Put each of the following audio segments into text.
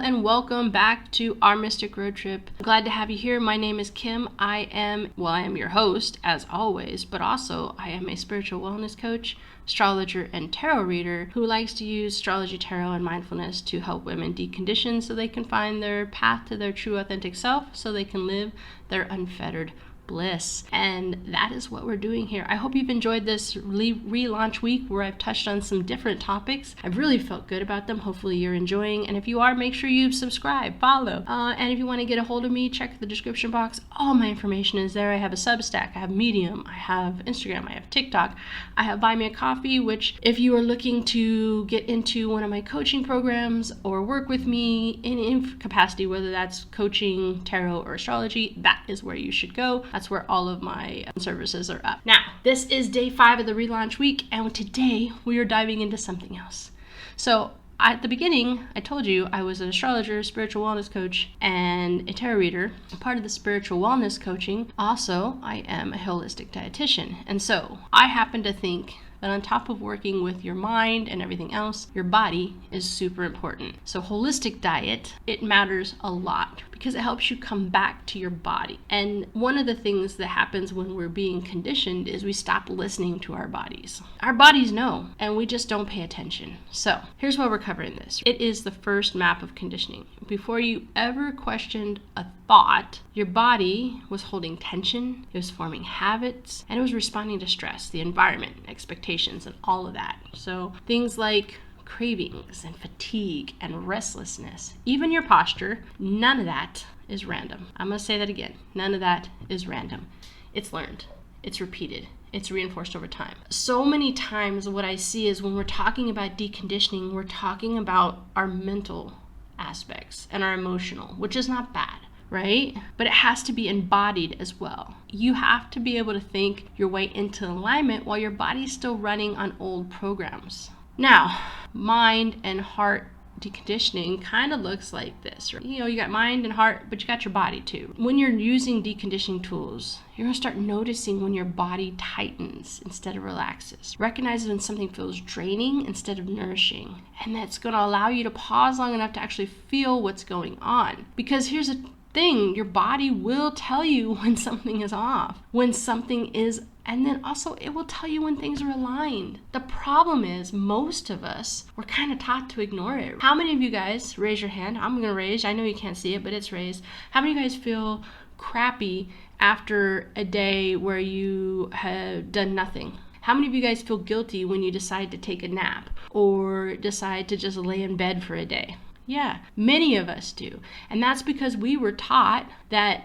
And welcome back to our Mystic Road Trip. Glad to have you here. My name is Kim. I am your host as always, but also I am a spiritual wellness coach, astrologer, and tarot reader who likes to use astrology, tarot, and mindfulness to help women decondition so they can find their path to their true authentic self so they can live their unfettered bliss. And that is what we're doing here. I hope you've enjoyed this relaunch week where I've touched on some different topics. I've really felt good about them. Hopefully you're enjoying. And if you are, make sure you subscribe, follow. And if you want to get a hold of me, check the description box. All my information is there. I have a Substack, I have Medium, I have Instagram, I have TikTok, I have Buy Me a Coffee, which if you are looking to get into one of my coaching programs or work with me in any capacity, whether that's coaching, tarot, or astrology, that is where you should go. That's where all of my services are up. Now, this is day 5 of the relaunch week, and today we are diving into something else. So at the beginning, I told you I was an astrologer, spiritual wellness coach, and a tarot reader. Part of the spiritual wellness coaching, also, I am a holistic dietitian. And so I happen to think that on top of working with your mind and everything else, your body is super important. So holistic diet, it matters a lot because it helps you come back to your body. And one of the things that happens when we're being conditioned is we stop listening to our bodies. Our bodies know, and we just don't pay attention. So here's why we're covering this. It is the first map of conditioning. Before you ever questioned a thought, your body was holding tension, it was forming habits, and it was responding to stress, the environment, expectations, and all of that. So things like cravings and fatigue and restlessness, even your posture, none of that is random. I'm going to say that again. None of that is random. It's learned. It's repeated. It's reinforced over time. So many times what I see is when we're talking about deconditioning, we're talking about our mental aspects and our emotional, which is not bad, right? But it has to be embodied as well. You have to be able to think your way into alignment while your body's still running on old programs. Now, mind and heart deconditioning kind of looks like this. Right? You got mind and heart, but you got your body too. When you're using deconditioning tools, you're going to start noticing when your body tightens instead of relaxes. Recognize when something feels draining instead of nourishing. And that's going to allow you to pause long enough to actually feel what's going on. Because here's the thing, your body will tell you when something is off, when something is, and then also it will tell you when things are aligned. The problem is most of us, we're kind of taught to ignore it. How many of you guys, raise your hand, I'm going to raise, I know you can't see it, but it's raised. How many of you guys feel crappy after a day where you have done nothing? How many of you guys feel guilty when you decide to take a nap or decide to just lay in bed for a day? Yeah, many of us do. And that's because we were taught that,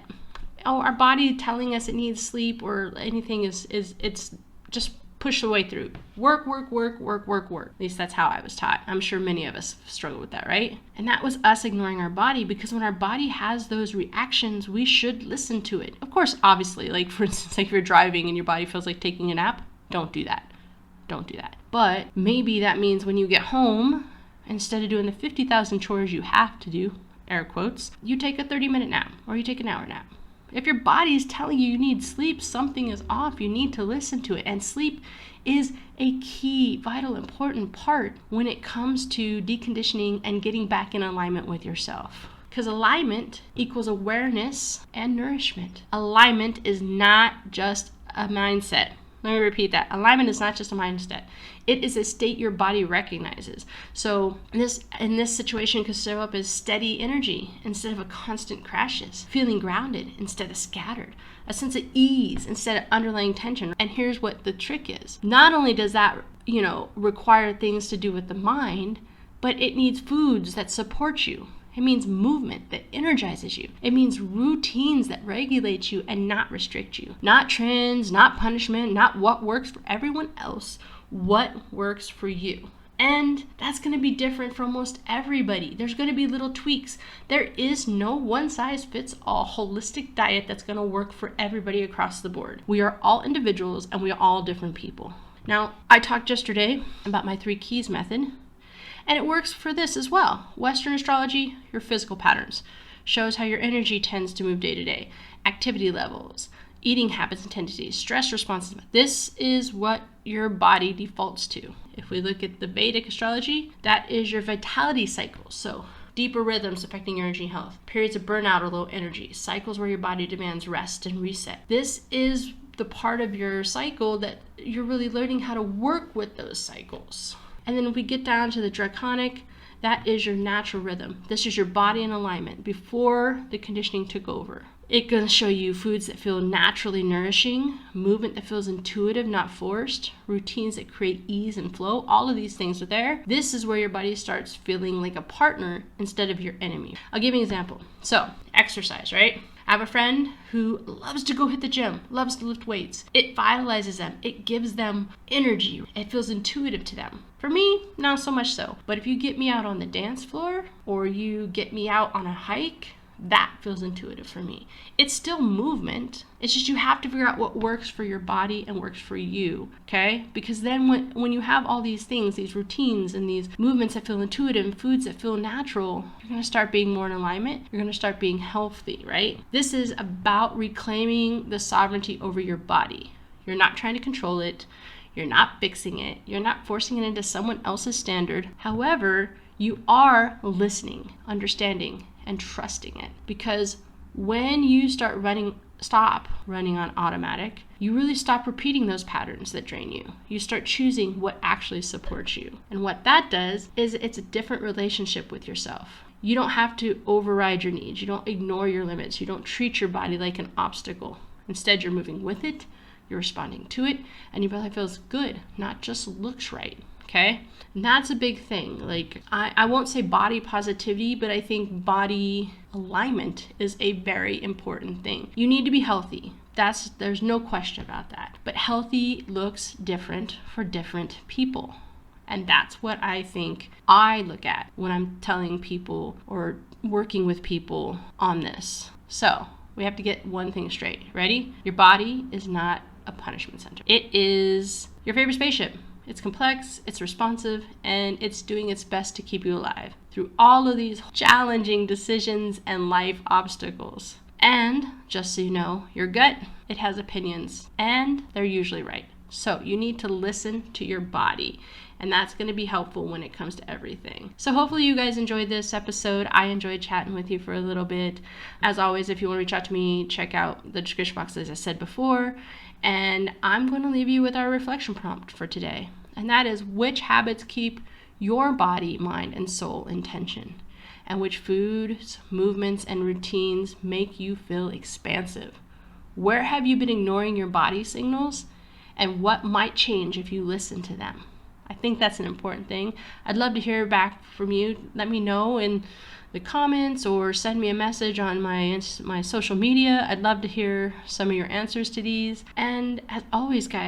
our body telling us it needs sleep or anything it's just push the way through. Work. At least that's how I was taught. I'm sure many of us struggle with that, right? And that was us ignoring our body, because when our body has those reactions, we should listen to it. Of course, obviously, like for instance, like if you're driving and your body feels like taking a nap, don't do that. Don't do that. But maybe that means when you get home, instead of doing the 50,000 chores you have to do, air quotes, you take a 30-minute nap or you take an hour nap. If your body is telling you need sleep, something is off. You need to listen to it. And sleep is a key, vital, important part when it comes to deconditioning and getting back in alignment with yourself. Because alignment equals awareness and nourishment. Alignment is not just a mindset. Let me repeat that. Alignment is not just a mindset. It is a state your body recognizes. So in this situation could show up as steady energy instead of a constant crashes, feeling grounded instead of scattered, a sense of ease instead of underlying tension. And here's what the trick is. Not only does that, require things to do with the mind, but it needs foods that support you. It means movement that energizes you. It means routines that regulate you and not restrict you. Not trends, not punishment, not what works for everyone else, what works for you. And that's going to be different for almost everybody. There's going to be little tweaks. There is no one-size-fits-all holistic diet that's going to work for everybody across the board. We are all individuals and we are all different people. Now, I talked yesterday about my 3 keys method. And it works for this as well. Western astrology, your physical patterns, shows how your energy tends to move day to day, activity levels, eating habits and tendencies, stress responses. This is what your body defaults to. If we look at the Vedic astrology, that is your vitality cycle. So deeper rhythms affecting your energy and health, periods of burnout or low energy, cycles where your body demands rest and reset. This is the part of your cycle that you're really learning how to work with those cycles. And then if we get down to the draconic, that is your natural rhythm. This is your body in alignment before the conditioning took over. It's going to show you foods that feel naturally nourishing, movement that feels intuitive, not forced, routines that create ease and flow. All of these things are there. This is where your body starts feeling like a partner instead of your enemy. I'll give you an example. So, exercise, right? I have a friend who loves to go hit the gym, loves to lift weights. It vitalizes them. It gives them energy. It feels intuitive to them. For me, not so much so. But if you get me out on the dance floor or you get me out on a hike, that feels intuitive for me. It's still movement. It's just you have to figure out what works for your body and works for you, okay? Because then when you have all these things, these routines and these movements that feel intuitive and foods that feel natural, you're going to start being more in alignment. You're going to start being healthy, right? This is about reclaiming the sovereignty over your body. You're not trying to control it. You're not fixing it. You're not forcing it into someone else's standard. However, you are listening, understanding, and trusting it. Because when you stop running on automatic, you really stop repeating those patterns that drain you. You start choosing what actually supports you. And what that does is it's a different relationship with yourself. You don't have to override your needs. You don't ignore your limits. You don't treat your body like an obstacle. Instead, you're moving with it, you're responding to it, and your body feels good, not just looks right. Okay? And that's a big thing. Like, I won't say body positivity, but I think body alignment is a very important thing. You need to be healthy. There's no question about that. But healthy looks different for different people. And that's what I think I look at when I'm telling people or working with people on this. So, we have to get one thing straight. Ready? Your body is not a punishment center. It is your favorite spaceship. It's complex, it's responsive, and it's doing its best to keep you alive through all of these challenging decisions and life obstacles. And just so you know, your gut, it has opinions, and they're usually right. So you need to listen to your body, and that's going to be helpful when it comes to everything. So hopefully you guys enjoyed this episode. I enjoyed chatting with you for a little bit. As always, if you want to reach out to me, check out the description box as I said before. And I'm going to leave you with our reflection prompt for today. And that is, which habits keep your body, mind, and soul in tension? And which foods, movements, and routines make you feel expansive? Where have you been ignoring your body signals? And what might change if you listen to them? I think that's an important thing. I'd love to hear back from you. Let me know in the comments or send me a message on my social media. I'd love to hear some of your answers to these. And as always, guys,